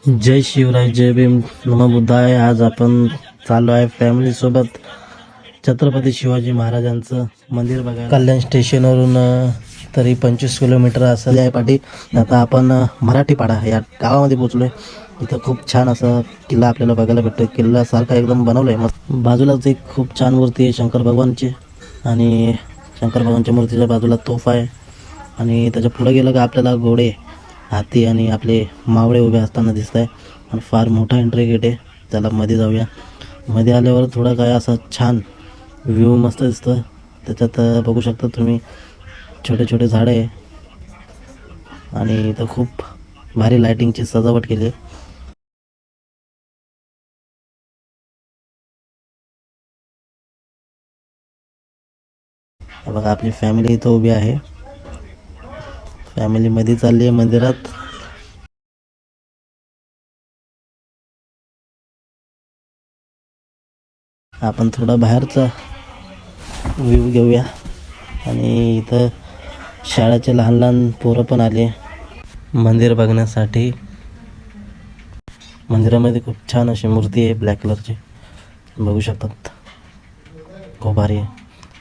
जय शिवराय, जय भीम, नमः बुद्धाय. आज आपण चाललो आहे फॅमिली सोबत छत्रपती शिवाजी महाराजांचं मंदिर बघायला. कल्याण स्टेशनवरून तरी 25 किलोमीटर असेल आहे पाठी. आता आपण मराठीपाडा या गावामध्ये पोहोचलोय. इथं खूप छान असा किल्ला आपल्याला बघायला भेटतो. किल्ला सारखा एकदम बनवलाय मस्त. बाजूलाच एक खूप छान मूर्ती आहे शंकर भगवानची, आणि शंकर भगवानच्या मूर्तीच्या बाजूला तोफ आहे, आणि त्याच्या पुढे गेलं का आपल्याला घोडे, हाती आणि आपले मावळे उभे असताना दिसत आहे. आणि फार मोठा एंट्री गेट आहे. त्याला मध्ये जाऊया. मध्ये आल्यावर थोडं काय असं छान व्ह्यू मस्त दिसतं. त्याच्यात बघू शकता तुम्ही छोटे छोटे झाडं आहे, आणि इथं खूप भारी लायटिंगची सजावट केली आहे. बघा आपली फॅमिली इथं उभी आहे. फॅमिली मध्ये चालली आहे मंदिरात. आपण थोडा बाहेरचा व्ह्यू घेऊया. आणि इथं शाळेचे लहान लहान पोरं पण आले मंदिर बघण्यासाठी. मंदिरामध्ये खूप छान अशी मूर्ती आहे ब्लॅक कलरची, बघू शकतात. खूप भारी आहे.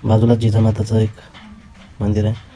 बाजूला जिजामाताचं एक मंदिर आहे.